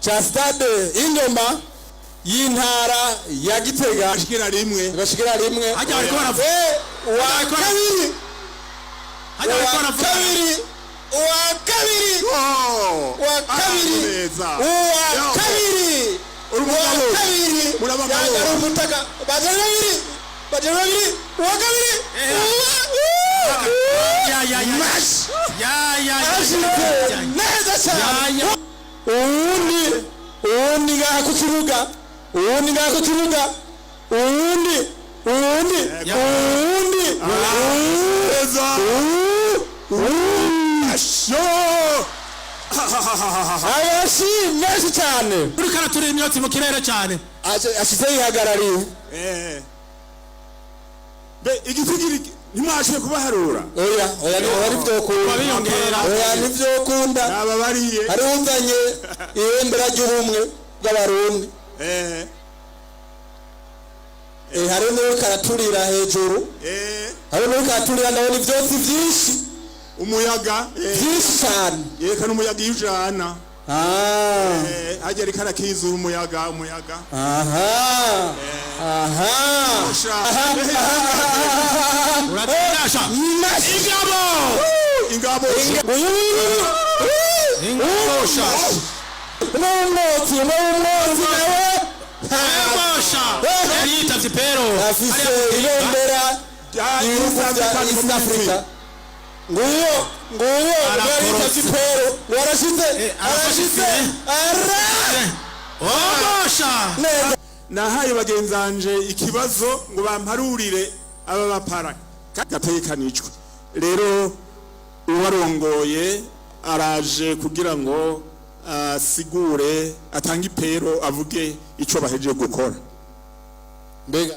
cha stade Ingoma y'intara ya Gitega bashikira rimwe hajya bariko baravuga wa kabiri umutaka bajabiri uwundi ngaha ku kibuga menshi cyane uri karaturi imyotsi mu kirere cyane ashize yihagarariye igitigiri ntimwashiye kubaharura oya nivyo kunda ababariye ari uzanye ihembera ry'ubumwe bw'abarundi hari n'uwo karaturira hejuru hari n'uwo karaturira ndabona ivyotsi vyinshi umuyaga vyinshi cyane yerekana umuyaga ijana hajya reka rakizura umuyaga uratasha ingabo n'umwotsi nawe yari yitavye pero afise ibendera y'ibihugu vya East Africa nguyo yari yitavye pero warashize nahaye bagenzanje ikibazo ngo bamparurire aba bapara gatekanijwe rero uwarongoye araje kugira ngo asigure atange ipero avuge ico baheje gukora mbega